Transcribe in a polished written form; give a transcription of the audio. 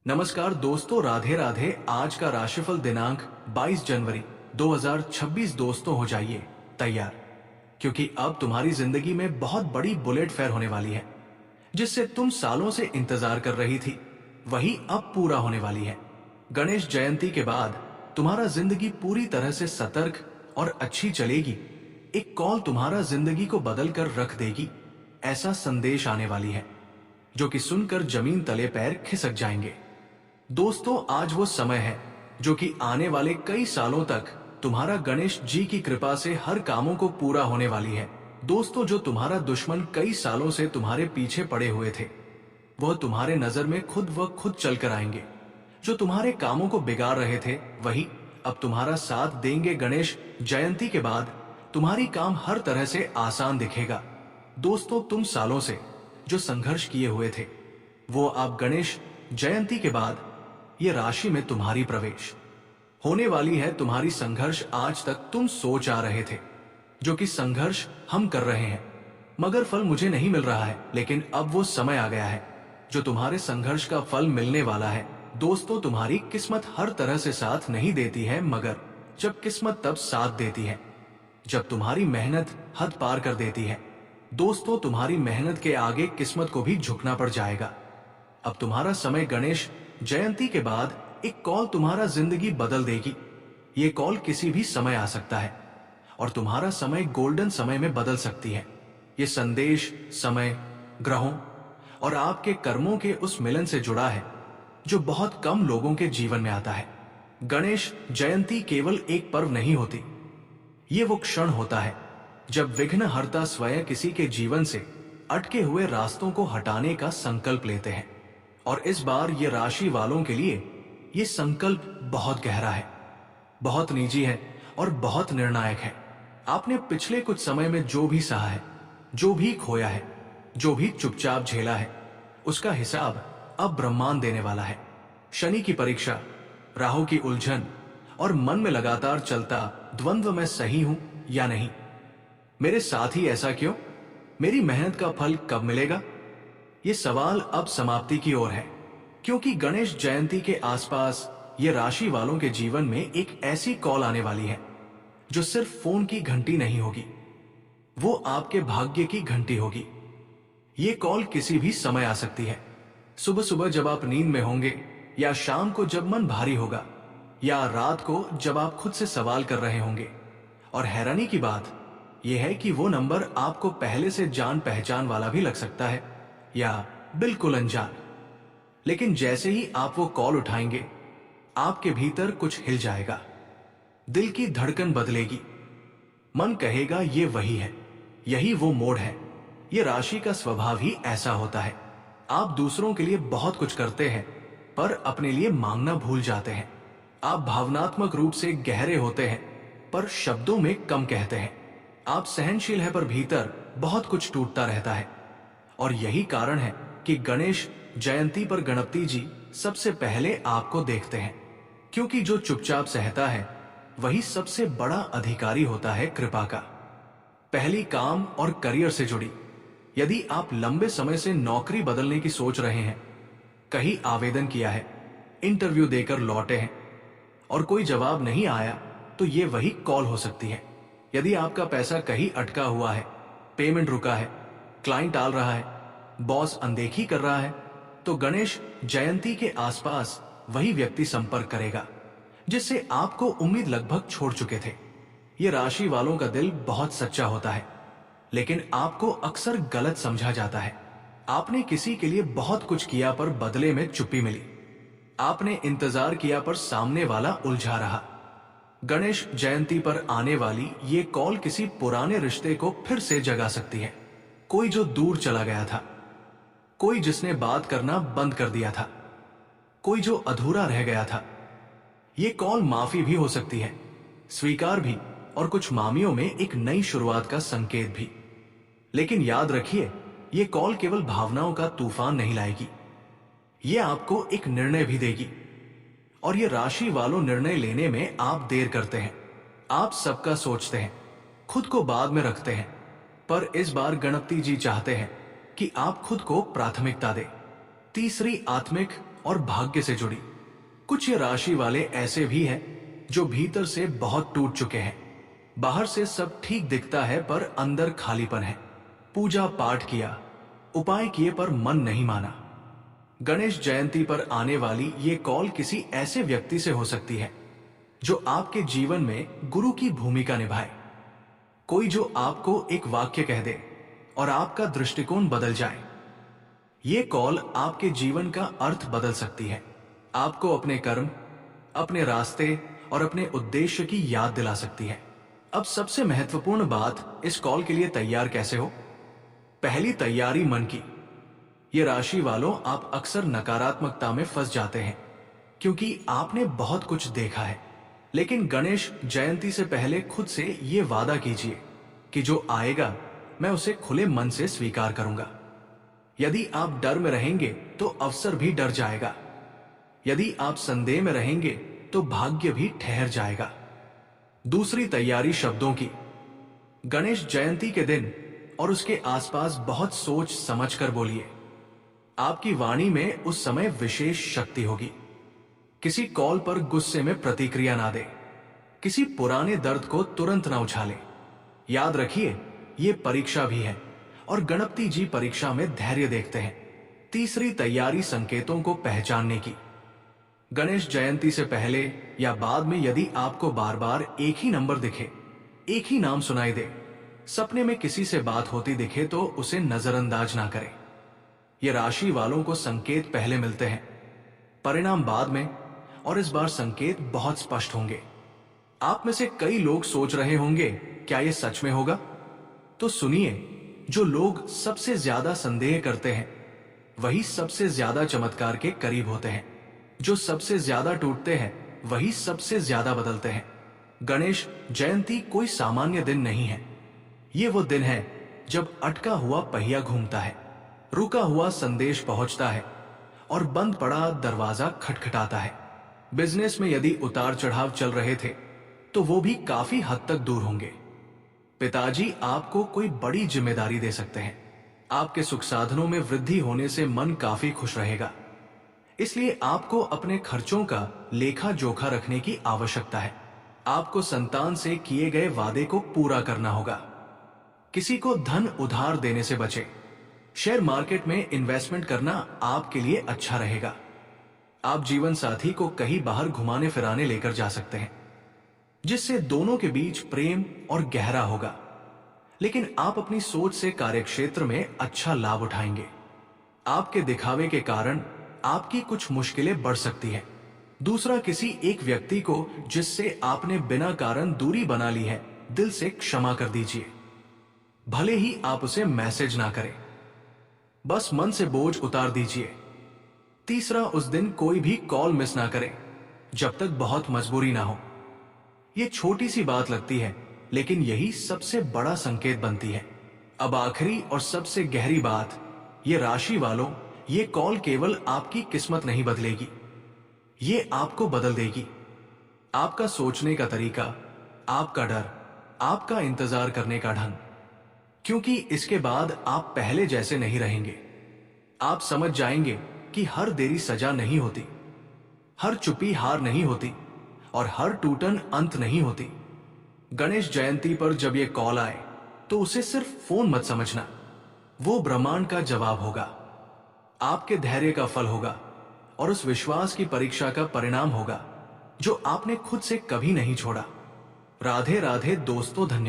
नमस्कार दोस्तों, राधे राधे। आज का राशिफल दिनांक 22 जनवरी 2026। दोस्तों हो जाइए तैयार, क्योंकि अब तुम्हारी जिंदगी में बहुत बड़ी बुलेट फेयर होने वाली है। जिससे तुम सालों से इंतजार कर रही थी, वही अब पूरा होने वाली है। गणेश जयंती के बाद तुम्हारा जिंदगी पूरी तरह से सतर्क और अच्छी चलेगी। एक कॉल तुम्हारा जिंदगी को बदल कर रख देगी, ऐसा संदेश आने वाली है जो कि सुनकर जमीन तले पैर खिसक जाएंगे। दोस्तों, आज वो समय है जो कि आने वाले कई सालों तक तुम्हारा गणेश जी की कृपा से हर कामों को पूरा होने वाली है। दोस्तों, जो तुम्हारा दुश्मन कई सालों से तुम्हारे पीछे पड़े हुए थे, वह तुम्हारे नजर में खुद चल कर आएंगे। जो तुम्हारे कामों को बिगाड़ रहे थे, वही अब तुम्हारा साथ देंगे। गणेश जयंती के बाद तुम्हारी काम हर तरह से आसान दिखेगा। दोस्तों, तुम सालों से जो संघर्ष किए हुए थे, वो अब गणेश जयंती के बाद ये राशि में तुम्हारी प्रवेश होने वाली है। तुम्हारी संघर्ष आज तक तुम सोच आ रहे थे, जो कि संघर्ष हम कर रहे हैं मगर फल मुझे नहीं मिल रहा है, लेकिन अब वो समय आ गया है जो तुम्हारे संघर्ष का फल मिलने वाला है। दोस्तों, तुम्हारी किस्मत हर तरह से साथ नहीं देती है, मगर जब किस्मत तब साथ देती है जब तुम्हारी मेहनत हद पार कर देती है। दोस्तों, तुम्हारी मेहनत के आगे किस्मत को भी झुकना पड़ जाएगा। अब तुम्हारा समय गणेश जयंती के बाद एक कॉल तुम्हारा जिंदगी बदल देगी। ये कॉल किसी भी समय आ सकता है और तुम्हारा समय गोल्डन समय में बदल सकती है। ये संदेश समय, ग्रहों और आपके कर्मों के उस मिलन से जुड़ा है जो बहुत कम लोगों के जीवन में आता है। गणेश जयंती केवल एक पर्व नहीं होती, ये वो क्षण होता है जब विघ्नहर्ता स्वयं किसी के जीवन से अटके हुए रास्तों को हटाने का संकल्प लेते हैं। और इस बार ये राशि वालों के लिए ये संकल्प बहुत गहरा है, बहुत निजी है और बहुत निर्णायक है। आपने पिछले कुछ समय में जो भी सहा है, जो भी खोया है, जो भी चुपचाप झेला है, उसका हिसाब अब ब्रह्मांड देने वाला है। शनि की परीक्षा, राहु की उलझन और मन में लगातार चलता द्वंद्व, मैं सही हूं या नहीं, मेरे साथ ही ऐसा क्यों, मेरी मेहनत का फल कब मिलेगा, ये सवाल अब समाप्ति की ओर है। क्योंकि गणेश जयंती के आसपास ये राशि वालों के जीवन में एक ऐसी कॉल आने वाली है जो सिर्फ फोन की घंटी नहीं होगी, वो आपके भाग्य की घंटी होगी। ये कॉल किसी भी समय आ सकती है, सुबह सुबह जब आप नींद में होंगे, या शाम को जब मन भारी होगा, या रात को जब आप खुद से सवाल कर रहे होंगे। और हैरानी की बात यह है कि वो नंबर आपको पहले से जान पहचान वाला भी लग सकता है या बिल्कुल अनजान, लेकिन जैसे ही आप वो कॉल उठाएंगे, आपके भीतर कुछ हिल जाएगा। दिल की धड़कन बदलेगी, मन कहेगा ये वही है, यही वो मोड़ है। ये राशि का स्वभाव ही ऐसा होता है। आप दूसरों के लिए बहुत कुछ करते हैं, पर अपने लिए मांगना भूल जाते हैं। आप भावनात्मक रूप से गहरे होते हैं, पर शब्दों में कम कहते हैं। आप सहनशील हैं, पर भीतर बहुत कुछ टूटता रहता है। और यही कारण है कि गणेश जयंती पर गणपति जी सबसे पहले आपको देखते हैं, क्योंकि जो चुपचाप सहता है वही सबसे बड़ा अधिकारी होता है कृपा का। पहली, काम और करियर से जुड़ी। यदि आप लंबे समय से नौकरी बदलने की सोच रहे हैं, कहीं आवेदन किया है, इंटरव्यू देकर लौटे हैं और कोई जवाब नहीं आया, तो ये वही कॉल हो सकती है। यदि आपका पैसा कहीं अटका हुआ है, पेमेंट रुका है, क्लाइंट टाल रहा है, बॉस अनदेखी कर रहा है, तो गणेश जयंती के आसपास वही व्यक्ति संपर्क करेगा जिससे आपको उम्मीद लगभग छोड़ चुके थे। ये राशि वालों का दिल बहुत सच्चा होता है, लेकिन आपको अक्सर गलत समझा जाता है। आपने किसी के लिए बहुत कुछ किया, पर बदले में चुप्पी मिली। आपने इंतजार किया, पर सामने वाला उलझा रहा। गणेश जयंती पर आने वाली ये कॉल किसी पुराने रिश्ते को फिर से जगा सकती है। कोई जो दूर चला गया था, कोई जिसने बात करना बंद कर दिया था, कोई जो अधूरा रह गया था। ये कॉल माफी भी हो सकती है, स्वीकार भी, और कुछ मामलों में एक नई शुरुआत का संकेत भी। लेकिन याद रखिए, ये कॉल केवल भावनाओं का तूफान नहीं लाएगी, ये आपको एक निर्णय भी देगी। और ये राशि वालों, निर्णय लेने में आप देर करते हैं, आप सबका सोचते हैं, खुद को बाद में रखते हैं। पर इस बार गणपति जी चाहते हैं कि आप खुद को प्राथमिकता दें। तीसरी, आत्मिक और भाग्य से जुड़ी। कुछ ये राशि वाले ऐसे भी हैं जो भीतर से बहुत टूट चुके हैं। बाहर से सब ठीक दिखता है पर अंदर खालीपन है। पूजा पाठ किया, उपाय किए पर मन नहीं माना। गणेश जयंती पर आने वाली ये कॉल किसी ऐसे व्यक्ति से हो सकती है जो आपके जीवन में गुरु की भूमिका निभाए। कोई जो आपको एक वाक्य कह दे और आपका दृष्टिकोण बदल जाए। ये कॉल आपके जीवन का अर्थ बदल सकती है, आपको अपने कर्म, अपने रास्ते और अपने उद्देश्य की याद दिला सकती है। अब सबसे महत्वपूर्ण बात, इस कॉल के लिए तैयार कैसे हो। पहली तैयारी मन की। ये राशि वालों, आप अक्सर नकारात्मकता में फंस जाते हैं क्योंकि आपने बहुत कुछ देखा है। लेकिन गणेश जयंती से पहले खुद से ये वादा कीजिए कि जो आएगा मैं उसे खुले मन से स्वीकार करूंगा। यदि आप डर में रहेंगे तो अवसर भी डर जाएगा। यदि आप संदेह में रहेंगे तो भाग्य भी ठहर जाएगा। दूसरी तैयारी शब्दों की। गणेश जयंती के दिन और उसके आसपास बहुत सोच समझकर बोलिए। आपकी वाणी में उस समय विशेष शक्ति होगी। किसी कॉल पर गुस्से में प्रतिक्रिया ना दे। किसी पुराने दर्द को तुरंत ना उछाले। याद रखिए, ये परीक्षा भी है और गणपति जी परीक्षा में धैर्य देखते हैं। तीसरी तैयारी संकेतों को पहचानने की। गणेश जयंती से पहले या बाद में यदि आपको बार बार एक ही नंबर दिखे, एक ही नाम सुनाई दे, सपने में किसी से बात होती दिखे तो उसे नजरअंदाज ना करें। ये राशि वालों को संकेत पहले मिलते हैं, परिणाम बाद में, और इस बार संकेत बहुत स्पष्ट होंगे। आप में से कई लोग सोच रहे होंगे, क्या यह सच में होगा? तो सुनिए, जो लोग सबसे ज्यादा संदेह करते हैं वही सबसे ज्यादा चमत्कार के करीब होते हैं। जो सबसे ज्यादा टूटते हैं वही सबसे ज्यादा बदलते हैं। गणेश जयंती कोई सामान्य दिन नहीं है। ये वो दिन है जब अटका हुआ पहिया घूमता है, रुका हुआ संदेश पहुंचता है और बंद पड़ा दरवाजा खटखटाता है। बिजनेस में यदि उतार चढ़ाव चल रहे थे तो वो भी काफी हद तक दूर होंगे। पिताजी आपको कोई बड़ी जिम्मेदारी दे सकते हैं। आपके सुख साधनों में वृद्धि होने से मन काफी खुश रहेगा। इसलिए आपको अपने खर्चों का लेखा जोखा रखने की आवश्यकता है। आपको संतान से किए गए वादे को पूरा करना होगा। किसी को धन उधार देने से बचे। शेयर मार्केट में इन्वेस्टमेंट करना आपके लिए अच्छा रहेगा। आप जीवन साथी को कहीं बाहर घुमाने फिराने लेकर जा सकते हैं, जिससे दोनों के बीच प्रेम और गहरा होगा। लेकिन आप अपनी सोच से कार्यक्षेत्र में अच्छा लाभ उठाएंगे। आपके दिखावे के कारण आपकी कुछ मुश्किलें बढ़ सकती हैं। दूसरा, किसी एक व्यक्ति को जिससे आपने बिना कारण दूरी बना ली है, दिल से क्षमा कर दीजिए। भले ही आप उसे मैसेज ना करें, बस मन से बोझ उतार दीजिए। तीसरा, उस दिन कोई भी कॉल मिस ना करें जब तक बहुत मजबूरी ना हो। यह छोटी सी बात लगती है लेकिन यही सबसे बड़ा संकेत बनती है। अब आखिरी और सबसे गहरी बात, ये राशि वालों, ये कॉल केवल आपकी किस्मत नहीं बदलेगी, ये आपको बदल देगी। आपका सोचने का तरीका, आपका डर, आपका इंतजार करने का ढंग। क्योंकि इसके बाद आप पहले जैसे नहीं रहेंगे। आप समझ जाएंगे कि हर देरी सजा नहीं होती, हर चुप्पी हार नहीं होती और हर टूटन अंत नहीं होती। गणेश जयंती पर जब ये कॉल आए तो उसे सिर्फ फोन मत समझना, वो ब्रह्मांड का जवाब होगा, आपके धैर्य का फल होगा और उस विश्वास की परीक्षा का परिणाम होगा जो आपने खुद से कभी नहीं छोड़ा। राधे राधे दोस्तों, धन्यवाद।